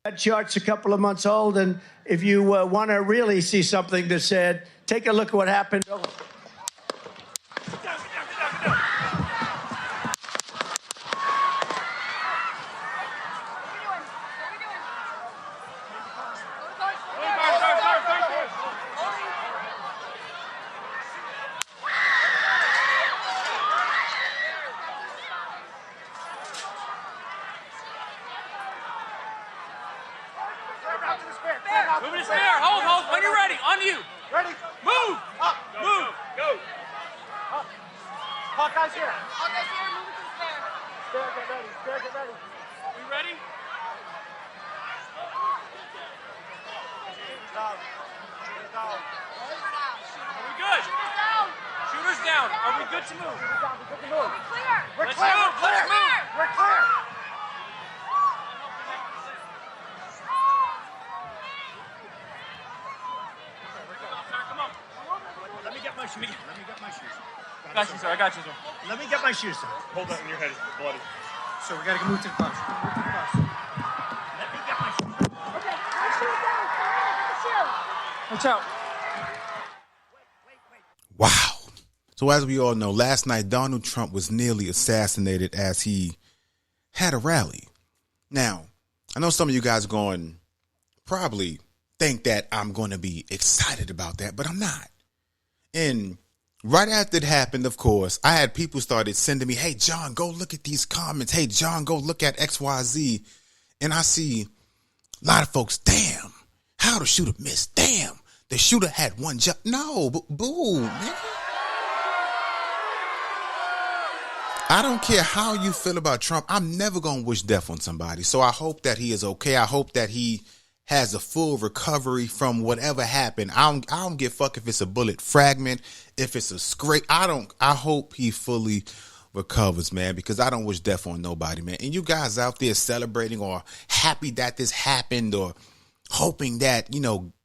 That chart's a couple of months old, and if you want to really see something that's said, take a look at what happened. Move it there. Hold. When you're ready. On you. Ready? Move. Up. Move. Go. Up. Hawkeye's here. Hawkeye's here. Move it to the stair. Stair, get ready. Stair, get ready. We ready? Down. Down. Are we good? Shooters down. Shooters down. Are we good to move? Shooters down. We're good to move. We're clear. We're Let's clear. move. We're Let's clear. move. We're clear. Come on. Let me get my shoes. Let me get my shoes. Got you, sir. I got you, sir. Let me get my shoes, sir. Hold that in your head. It's bloody. So we got to move to the bus. Move to the bus. Let me get my shoes. Okay. My shoes down. Get the shoe. Watch out. Wow. So as we all know, last night Donald Trump was nearly assassinated as he had a rally. Now, I know some of you guys are going probably think that I'm going to be excited about that, but I'm not. And right after it happened, of course, I had people started sending me, hey, John, go look at these comments. Hey, John, go look at XYZ. And I see a lot of folks, damn, how the shooter missed. Damn, the shooter had one job. No, boo, man. I don't care how you feel about Trump. I'm never going to wish death on somebody. So I hope that he is okay. I hope that he has a full recovery from whatever happened. I don't give a fuck if it's a bullet fragment, if it's a scrape. I hope he fully recovers, man, because I don't wish death on nobody, man. And you guys out there celebrating or happy that this happened or hoping that,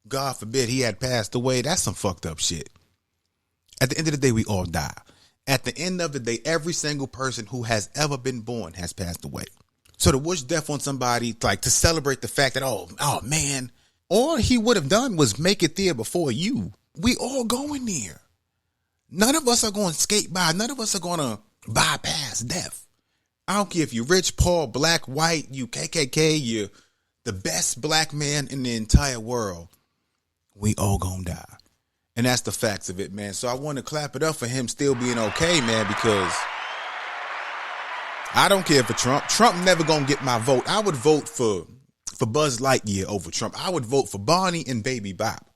God forbid he had passed away. That's some fucked up shit. At the end of the day, we all die. At the end of the day, every single person who has ever been born has passed away. So to wish death on somebody, like to celebrate the fact that, oh man, all he would have done was make it there before you. We all going there. None of us are going to skate by. None of us are going to bypass death. I don't care if you're rich, poor, black, white, you KKK, you're the best black man in the entire world. We all going to die. And that's the facts of it, man. So I want to clap it up for him still being okay, man, because I don't care for Trump. Trump never going to get my vote. I would vote for Buzz Lightyear over Trump. I would vote for Barney and Baby Bop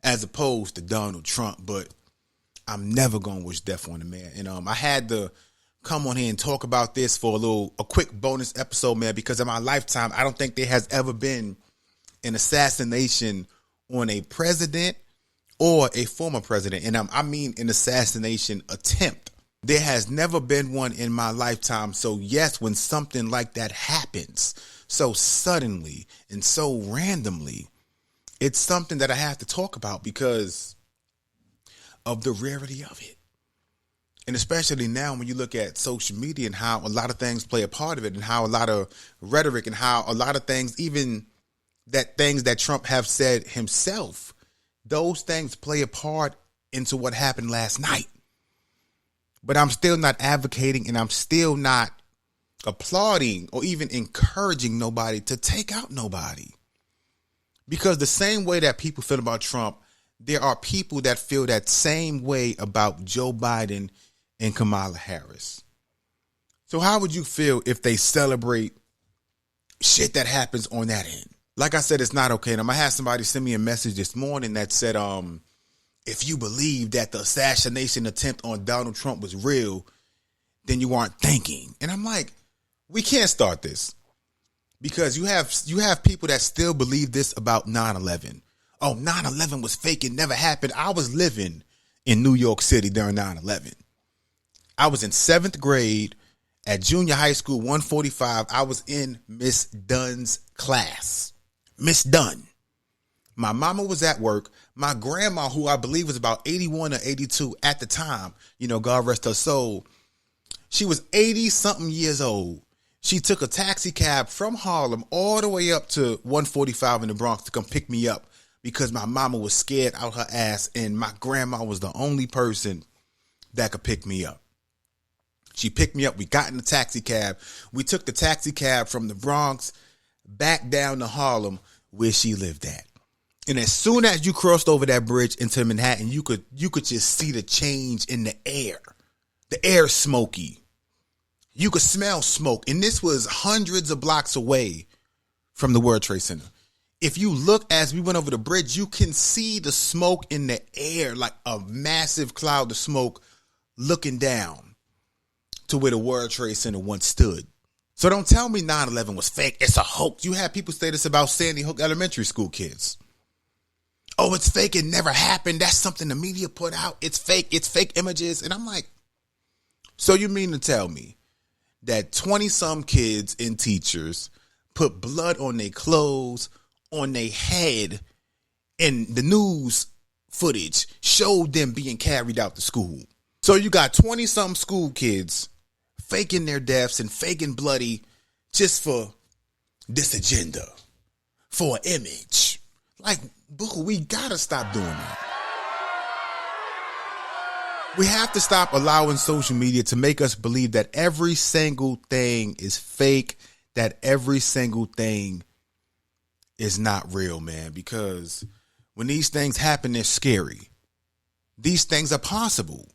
as opposed to Donald Trump. But I'm never going to wish death on the man. And I had to come on here and talk about this for a quick bonus episode, man, because in my lifetime, I don't think there has ever been an assassination on a president or a former president. And I mean an assassination attempt. There has never been one in my lifetime. So yes, when something like that happens so suddenly and so randomly, it's something that I have to talk about because of the rarity of it. And especially now when you look at social media and how a lot of things play a part of it and how a lot of rhetoric and how a lot of things, even that things that Trump have said himself, those things play a part into what happened last night. But I'm still not advocating and I'm still not applauding or even encouraging nobody to take out nobody. Because the same way that people feel about Trump, there are people that feel that same way about Joe Biden and Kamala Harris. So how would you feel if they celebrate shit that happens on that end? Like I said, it's not okay. And I had somebody send me a message this morning that said, if you believe that the assassination attempt on Donald Trump was real, then you aren't thinking. And I'm like, we can't start this because you have people that still believe this about 9/11. Oh, 9/11 was fake. It never happened. I was living in New York City during 9/11. I was in 7th grade at junior high school 145. I was in Miss Dunn's class. Miss Dunn. My mama was at work. My grandma, who I believe was about 81 or 82 at the time, God rest her soul, she was 80 something years old. She took a taxi cab from Harlem all the way up to 145 in the Bronx to come pick me up because my mama was scared out her ass and my grandma was the only person that could pick me up. She picked me up. We got in the taxi cab. We took the taxi cab from the Bronx back down to Harlem where she lived at. And as soon as you crossed over that bridge into Manhattan, you could just see the change in the air. The air smoky. You could smell smoke. And this was hundreds of blocks away from the World Trade Center. If you look as we went over the bridge, you can see the smoke in the air, like a massive cloud of smoke looking down to where the World Trade Center once stood. So don't tell me 9/11 was fake. It's a hoax. You had people say this about Sandy Hook elementary school kids. Oh, it's fake. It never happened. That's something the media put out. It's fake. It's fake images. And I'm like, so you mean to tell me that 20-some kids and teachers put blood on their clothes, on their head, and the news footage showed them being carried out to school? So you got 20-some school kids faking their deaths and faking bloody just for this agenda, for an image. Like, boo, we gotta stop doing that. We have to stop allowing social media to make us believe that every single thing is fake, that every single thing is not real, man. Because when these things happen, they're scary. These things are possible.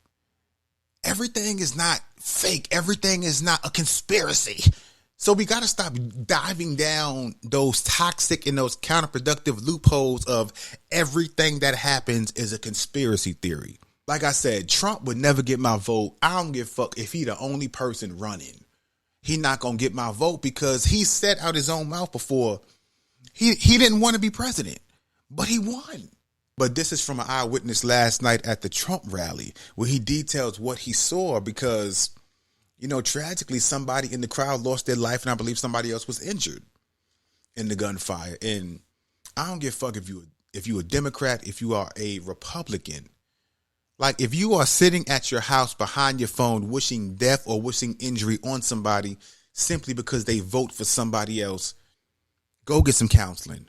Everything is not fake. Everything is not a conspiracy. So we got to stop diving down those toxic and those counterproductive loopholes of everything that happens is a conspiracy theory. Like I said, Trump would never get my vote. I don't give a fuck if he the only person running. He not going to get my vote because he said out his own mouth before he didn't want to be president, but he won. But this is from an eyewitness last night at the Trump rally where he details what he saw because, you know, tragically somebody in the crowd lost their life and I believe somebody else was injured in the gunfire. And I don't give a fuck if you a Democrat, if you are a Republican. Like, if you are sitting at your house behind your phone wishing death or wishing injury on somebody simply because they vote for somebody else, go get some counseling.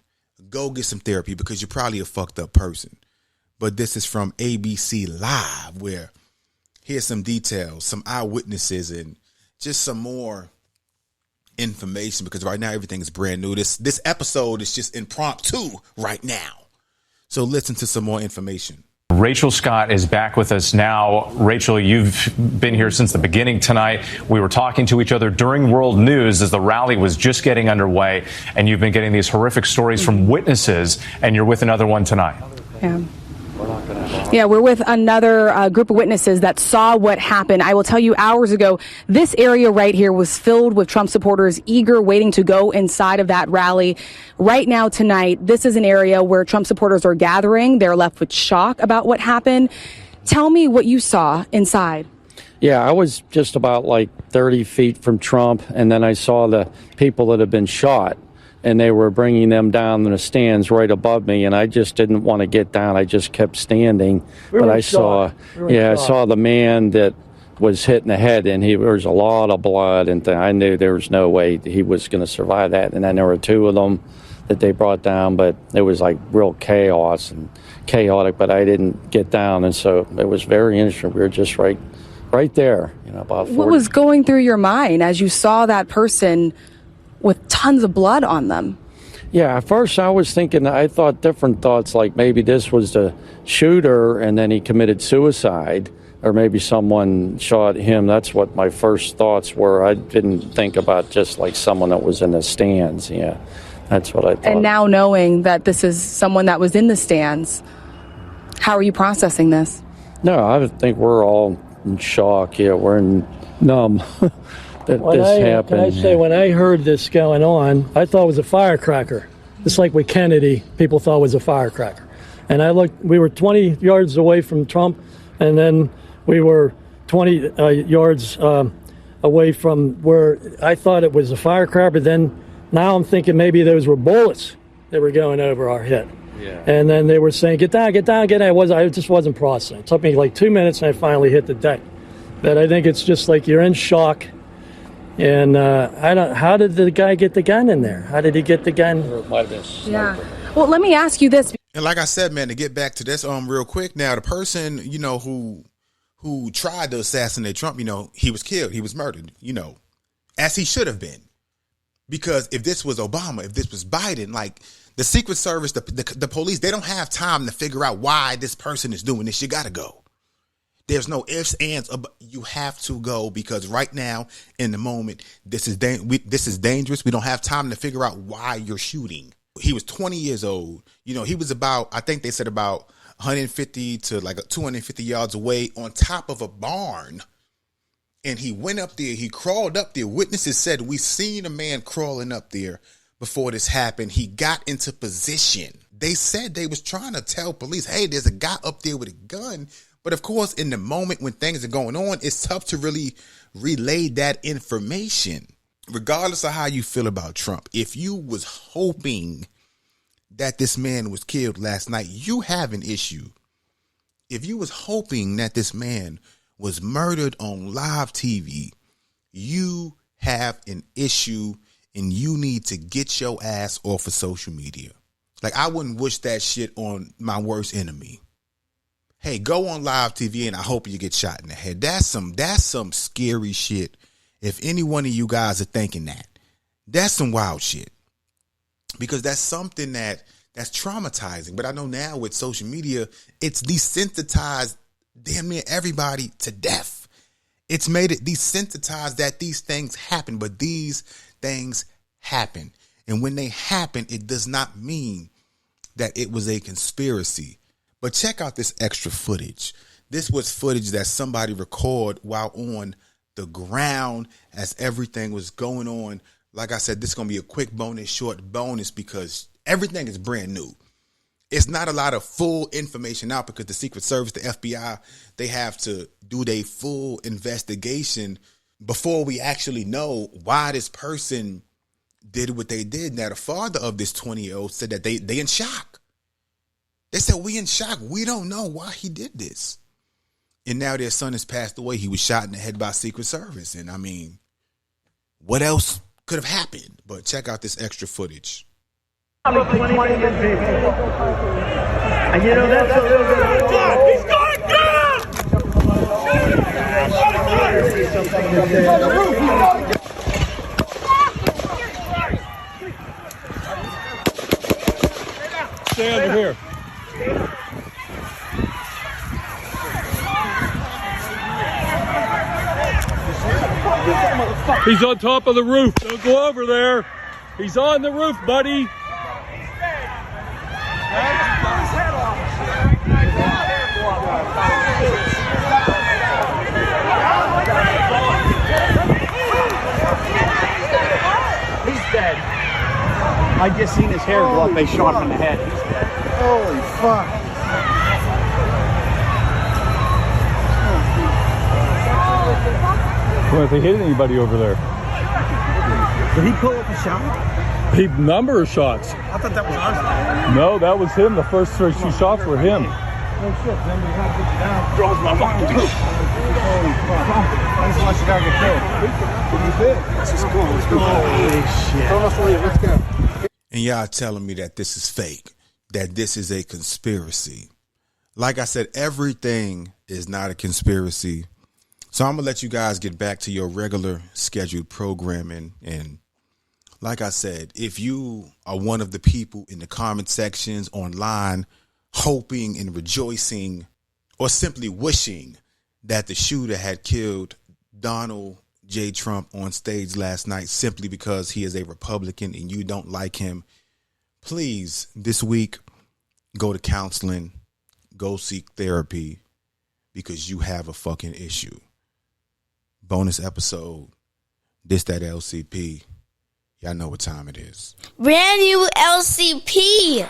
Go get some therapy because you're probably a fucked up person. But this is from ABC Live where here's some details, some eyewitnesses, and just some more information because right now everything is brand new. This episode is just impromptu right now. So listen to some more information. Rachel Scott is back with us now. Rachel, you've been here since the beginning tonight. We were talking to each other during World News as the rally was just getting underway, and you've been getting these horrific stories from witnesses, and you're with another one tonight. Yeah, we're with another group of witnesses that saw what happened. I will tell you, hours ago, this area right here was filled with Trump supporters eager, waiting to go inside of that rally. Right now, tonight, this is an area where Trump supporters are gathering. They're left with shock about what happened. Tell me what you saw inside. Yeah, I was just about like 30 feet from Trump, and then I saw the people that had been shot. And they were bringing them down in the stands right above me, and I just didn't want to get down. I just kept standing. But I saw, I saw the man that was hit in the head, and there was a lot of blood, and I knew there was no way he was going to survive that. And then there were two of them that they brought down, but it was like real chaos and chaotic. But I didn't get down, and so it was very interesting. We were just right there, about 40. What was going through your mind as you saw that person with tons of blood on them? Yeah, at first I was thinking, I thought different thoughts, like maybe this was the shooter and then he committed suicide, or maybe someone shot him. That's what my first thoughts were. I didn't think about just like someone that was in the stands. Yeah, that's what I thought. And now knowing that this is someone that was in the stands, how are you processing this? No, I think we're all in shock. Yeah, we're numb. That When this happened. Can I say, when I heard this going on, I thought it was a firecracker. Just like with Kennedy, people thought it was a firecracker. And I looked, we were 20 yards away from Trump, and then we were 20 yards away from where I thought it was a firecracker. But then now I'm thinking maybe those were bullets that were going over our head. Yeah. And then they were saying, get down, get down, get down. I just wasn't processing. It took me like 2 minutes, and I finally hit the deck. But I think it's just like you're in shock. And I don't. How did the guy get the gun in there? How did he get the gun? It might have been sniper. Yeah. Well, let me ask you this. And like I said, man, to get back to this real quick now, the person, you know, who tried to assassinate Trump, you know, he was killed, he was murdered, you know, as he should have been. Because if this was Obama, if this was Biden, like the Secret Service, the police, they don't have time to figure out why this person is doing this. You got to go. There's no ifs, ands, you have to go, because right now in the moment, this is dangerous. We don't have time to figure out why you're shooting. He was 20 years old. You know, he was about, I think they said about 150 to like 250 yards away on top of a barn. And he went up there. He crawled up there. Witnesses said, we seen a man crawling up there before this happened. He got into position. They said they was trying to tell police, hey, there's a guy up there with a gun. But of course, in the moment when things are going on, it's tough to really relay that information. Regardless of how you feel about Trump, if you was hoping that this man was killed last night, you have an issue. If you was hoping that this man was murdered on live TV, you have an issue, and you need to get your ass off of social media. Like, I wouldn't wish that shit on my worst enemy. Hey, go on live TV and I hope you get shot in the head. That's some scary shit. If any one of you guys are thinking that, that's some wild shit, because that's something that's traumatizing. But I know now with social media, it's desensitized damn near everybody to death. It's made it desensitized that these things happen, but these things happen. And when they happen, it does not mean that it was a conspiracy. But check out this extra footage. This was footage that somebody recorded while on the ground as everything was going on. Like I said, this is going to be a quick bonus, short bonus, because everything is brand new. It's not a lot of full information out, because the Secret Service, the FBI, they have to do their full investigation before we actually know why this person did what they did. Now, the father of this 20-year-old said that they in shock. They said, we in shock. We don't know why he did this. And now their son has passed away. He was shot in the head by Secret Service. And I mean, what else could have happened? But check out this extra footage. And you know, that's a little bit. He's going down! Stay under here. He's on top of the roof. Don't go over there. He's on the roof, buddy. He's dead. I just seen his hair go up. They shot him in the head. He's dead. Holy fuck. Well, if they hit anybody over there. Did he pull up a shot? He number of shots. I thought that was us. No, that was him. The first two shots were him. No shit. Then we had to get you down. Draws my fucking Holy fuck. I just watched the guy get killed. This is cool. Let's go. Holy shit. Let's go. And y'all telling me that this is fake, that this is a conspiracy. Like I said, everything is not a conspiracy. So I'm going to let you guys get back to your regular scheduled programming. And like I said, if you are one of the people in the comment sections online hoping and rejoicing or simply wishing that the shooter had killed Donald J. Trump on stage last night simply because he is a Republican and you don't like him, please, this week, go to counseling, go seek therapy, because you have a fucking issue. Bonus episode, this, that LCP. Y'all know what time it is. Brand new LCP.